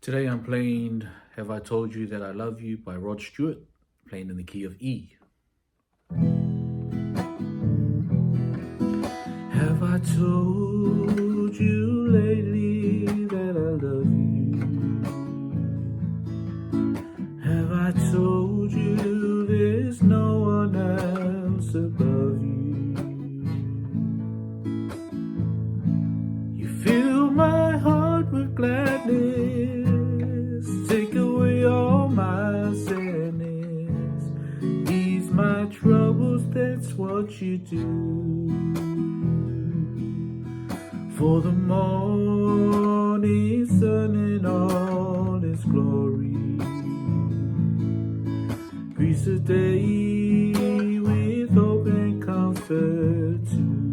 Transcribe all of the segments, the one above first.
Today I'm playing Have I Told You That I Love You by Rod Stewart, playing in the key of E. Have I told you lately that I love you? Have I told you there's no one else above you? You fill my heart with gladness, take away all my sadness, ease my troubles, that's what you do. For the morning sun in all its glory greets the day with hope and comfort too.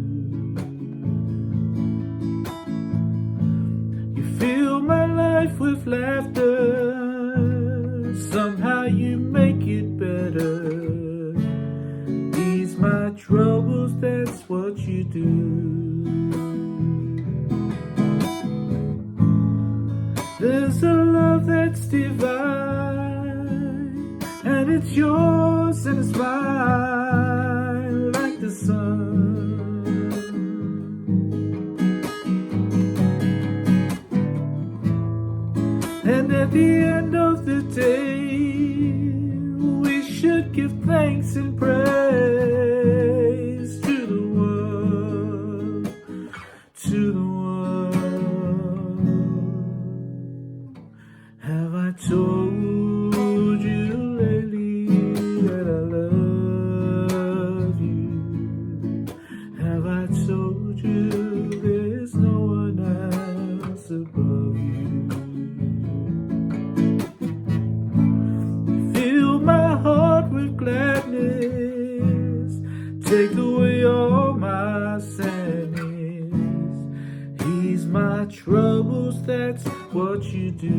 You fill my life with laughter, somehow you make it better, ease my troubles, that's what you do. There's a love that's divine, and it's yours and it's mine, like the sun. And at the end of the day, we should give thanks and praise to the world, to the world. Have I told you lately that I love you? Have I told you there's no one else above you? You fill my heart with gladness, take away all my sadness, ease my troubles, that's what you do.